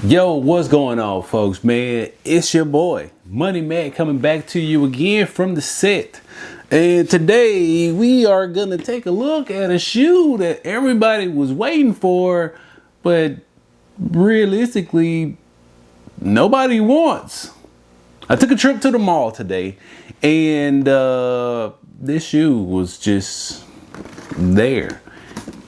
Yo, what's going on, folks, man? It's your boy, Money Man, coming back to you again from the set. And today we are gonna take a look at a shoe that everybody was waiting for, but realistically, nobody wants. I took a trip to the mall today, and this shoe was just there.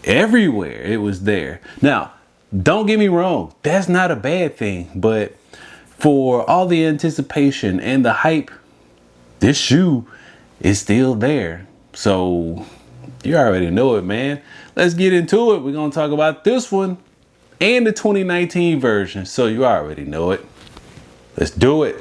Everywhere it was there. Now, don't get me wrong, that's not a bad thing, but for all the anticipation and the hype, this shoe is still there. So you already know it, man. Let's get into it. We're gonna talk about this one and the 2019 version. So you already know it. Let's do it.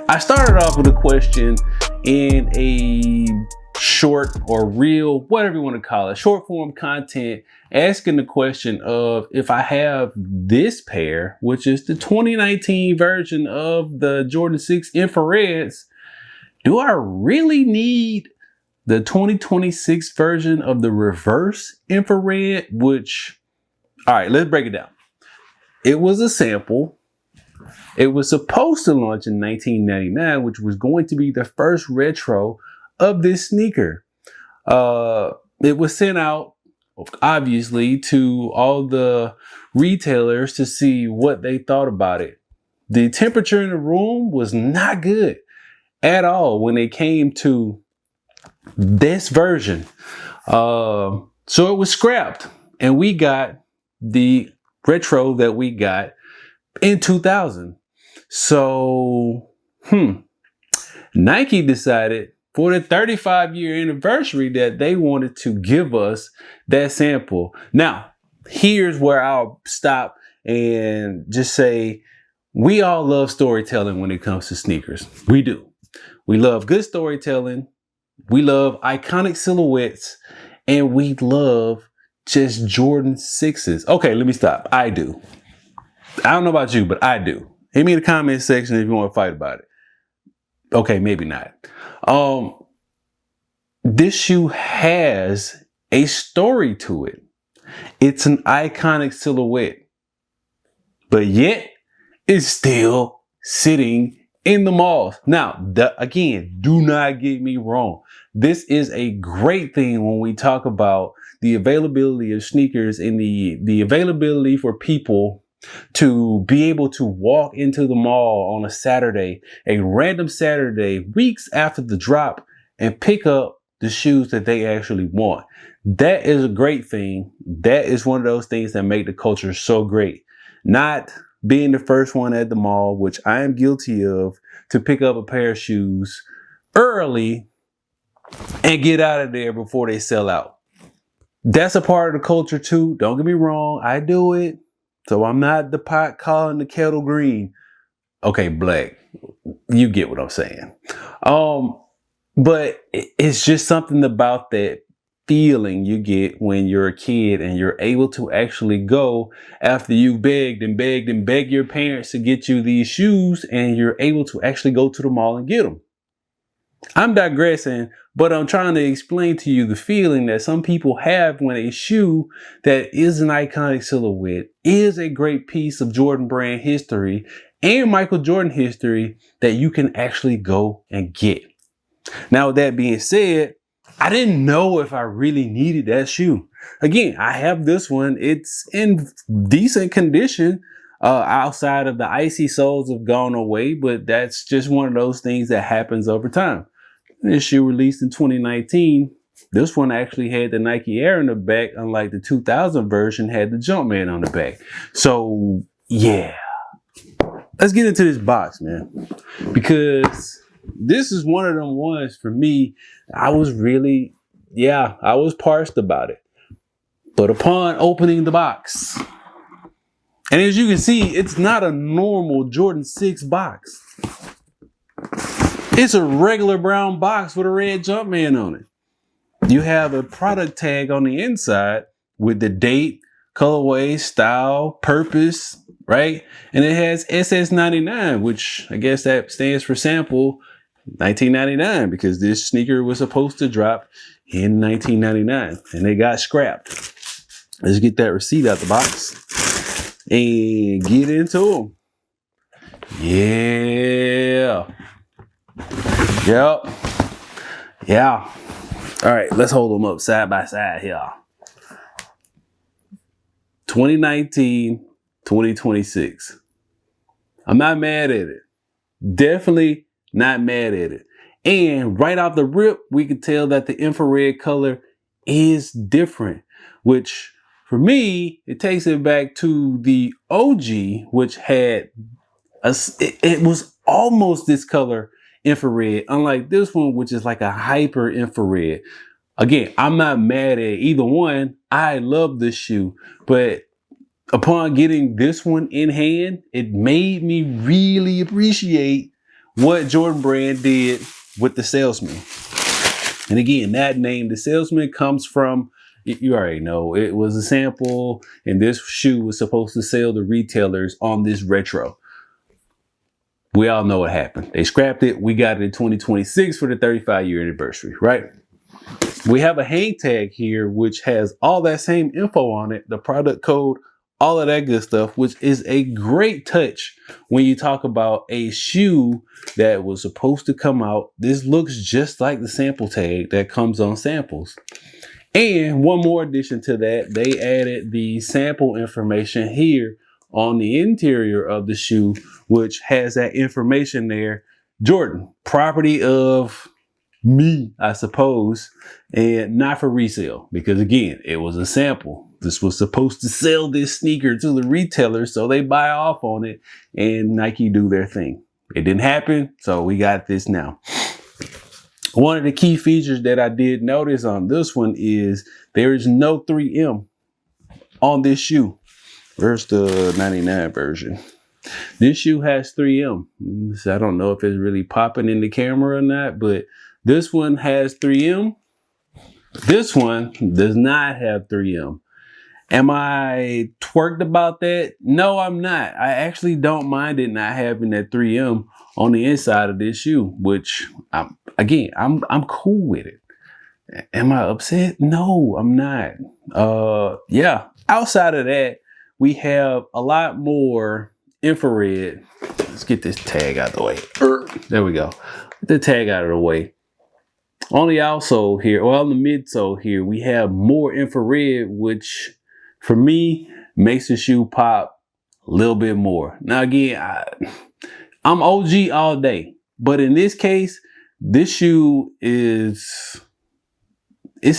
I started off with a question in a short or reel, whatever you want to call it, short form content, asking the question of if I have this pair, which is the 2019 version of the Jordan 6 infrareds, do I really need the 2026 version of the reverse infrared? Which, all right, let's break it down. It was a sample. It was supposed to launch in 1999, which was going to be the first retro of this sneaker. It was sent out, obviously, to all the retailers to see what they thought about it. The temperature in the room was not good at all when it came to this version. So it was scrapped, and we got the retro that we got in 2000. So, Nike decided for the 35-year anniversary that they wanted to give us that sample. Now, here's where I'll stop and just say, we all love storytelling when it comes to sneakers. We do. We love good storytelling. We love iconic silhouettes, and we love just Jordan 6s. Okay, let me stop. I do. I don't know about you, but I do. Hit me in the comment section if you want to fight about it. Okay, maybe not. This shoe has a story to it. It's an iconic silhouette, but yet it's still sitting in the malls. Now, again, do not get me wrong. This is a great thing when we talk about the availability of sneakers and the availability for people to be able to walk into the mall on a Saturday, a random Saturday, weeks after the drop, and pick up the shoes that they actually want. That is a great thing. That is one of those things that make the culture so great. Not being the first one at the mall, which I am guilty of, to pick up a pair of shoes early and get out of there before they sell out. That's a part of the culture too. Don't get me wrong. I do it. So I'm not the pot calling the kettle green. Okay, black. You get what I'm saying. But it's just something about that feeling you get when you're a kid and you're able to actually go after you begged and begged and begged your parents to get you these shoes, and you're able to actually go to the mall and get them. I'm digressing, but I'm trying to explain to you the feeling that some people have when a shoe that is an iconic silhouette, is a great piece of Jordan brand history and Michael Jordan history, that you can actually go and get. Now, with that being said, I didn't know if I really needed that shoe. Again, I have this one. It's in decent condition. Outside of the icy soles have gone away, but that's just one of those things that happens over time. This shoe released in 2019. This one actually had the Nike Air in the back, unlike the 2000 version had the Jumpman on the back. So yeah, let's get into this box, man, because this is one of them ones for me. I was parsed about it. But upon opening the box, and as you can see, it's not a normal Jordan 6 box. It's a regular brown box with a red Jumpman on it. You have a product tag on the inside with the date, colorway, style, purpose, right? And it has SS99, which I guess that stands for sample 1999, because this sneaker was supposed to drop in 1999 and they got scrapped. Let's get that receipt out the box and get into them. Yeah. Yep. Yeah. All right, let's hold them up side by side here. 2019, 2026. I'm not mad at it. Definitely not mad at it. And right off the rip, we can tell that the infrared color is different, which for me, it takes it back to the OG, which had it was almost this color infrared, unlike this one, which is like a hyper infrared. Again, I'm not mad at either one. I love this shoe, but upon getting this one in hand, it made me really appreciate what Jordan Brand did with the Salesman. And again, that name, the Salesman, comes from, you already know, it was a sample, and this shoe was supposed to sell to retailers on this retro. We all know what happened. They scrapped it. We got it in 2026 for the 35-year anniversary, right? We have a hang tag here, which has all that same info on it, the product code, all of that good stuff, which is a great touch when you talk about a shoe that was supposed to come out. This looks just like the sample tag that comes on samples. And one more addition to that, they added the sample information here on the interior of the shoe, which has that information there. Jordan, property of me, I suppose, and not for resale, because again, it was a sample. This was supposed to sell this sneaker to the retailers, so they buy off on it and Nike do their thing. It didn't happen, so we got this now. One of the key features that I did notice on this one is there is no 3M on this shoe. Where's the 99 version? This shoe has 3M. So I don't know if it's really popping in the camera or not, but this one has 3M. This one does not have 3M. Am I twerked about that? No, I'm not. I actually don't mind it not having that 3M on the inside of this shoe, which I'm cool with it. Am I upset? No, I'm not. Yeah. Outside of that, we have a lot more infrared. Let's get this tag out of the way. There we go. Get the tag out of the way. On the outsole here, well, on the midsole here, we have more infrared, which for me makes the shoe pop a little bit more. Now again, I'm OG all day, but in this case, this shoe it's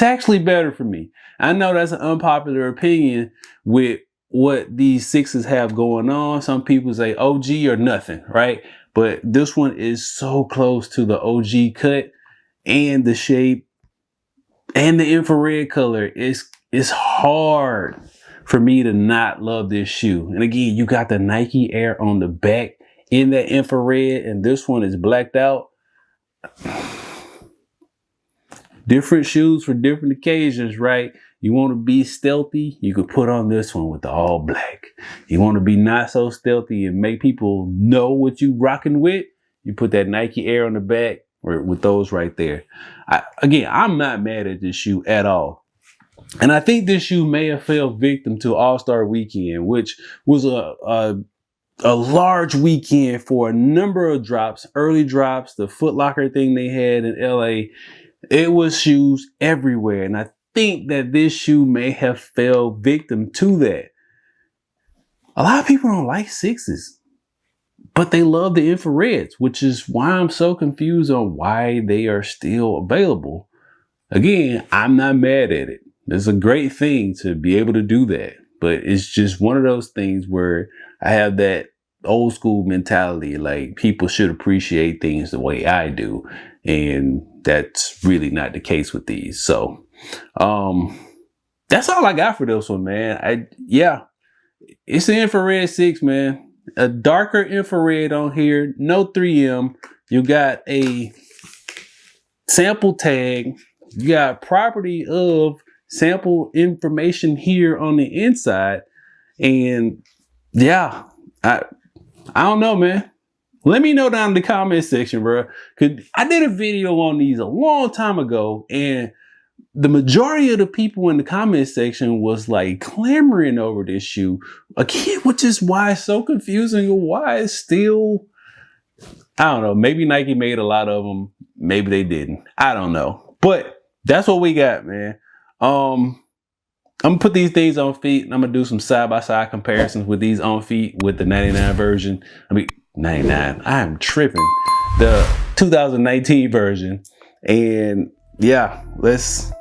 actually better for me. I know that's an unpopular opinion with what these sixes have going on. Some people say OG or nothing, right? But this one is so close to the OG cut, and the shape and the infrared color. It's hard for me to not love this shoe. And again, you got the Nike Air on the back in that infrared, and this one is blacked out. Different shoes for different occasions, right? You want to be stealthy, you could put on this one with the all black. You want to be not so stealthy and make people know what you rocking with, you put that Nike Air on the back, or with those right there. I'm not mad at this shoe at all. And I think this shoe may have fell victim to All-Star Weekend, which was a large weekend for a number of drops, early drops, the Foot Locker thing they had in LA. It was shoes everywhere. And I think that this shoe may have fell victim to that. A lot of people don't like sixes, but they love the infrareds, which is why I'm so confused on why they are still available. Again, I'm not mad at it. It's a great thing to be able to do that, but it's just one of those things where I have that old school mentality, like people should appreciate things the way I do, and that's really not the case with these. So that's all I got for this one, man. It's an infrared 6, man. A darker infrared on here, no 3M. You got a sample tag. You got property of sample information here on the inside. And yeah, I don't know, man. Let me know down in the comment section, bro. Cause I did a video on these a long time ago, and the majority of the people in the comment section was like clamoring over this shoe again, which is why it's so confusing and why it's still, I don't know, maybe Nike made a lot of them, maybe they didn't, I don't know, but that's what we got, man. I'm gonna put these things on feet, and I'm gonna do some side-by-side comparisons with these on feet with the 99 version. I mean 99, I am tripping, the 2019 version. And yeah, let's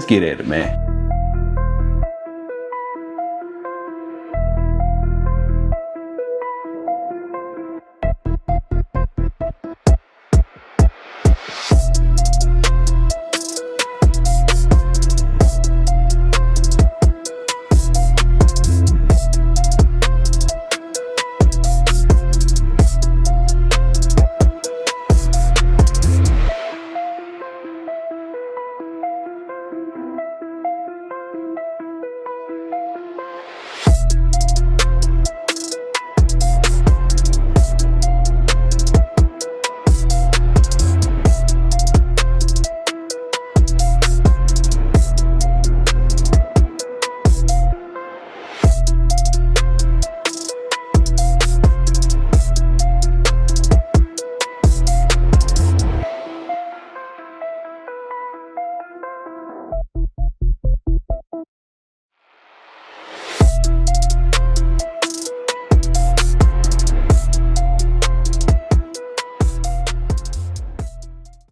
get at it, man.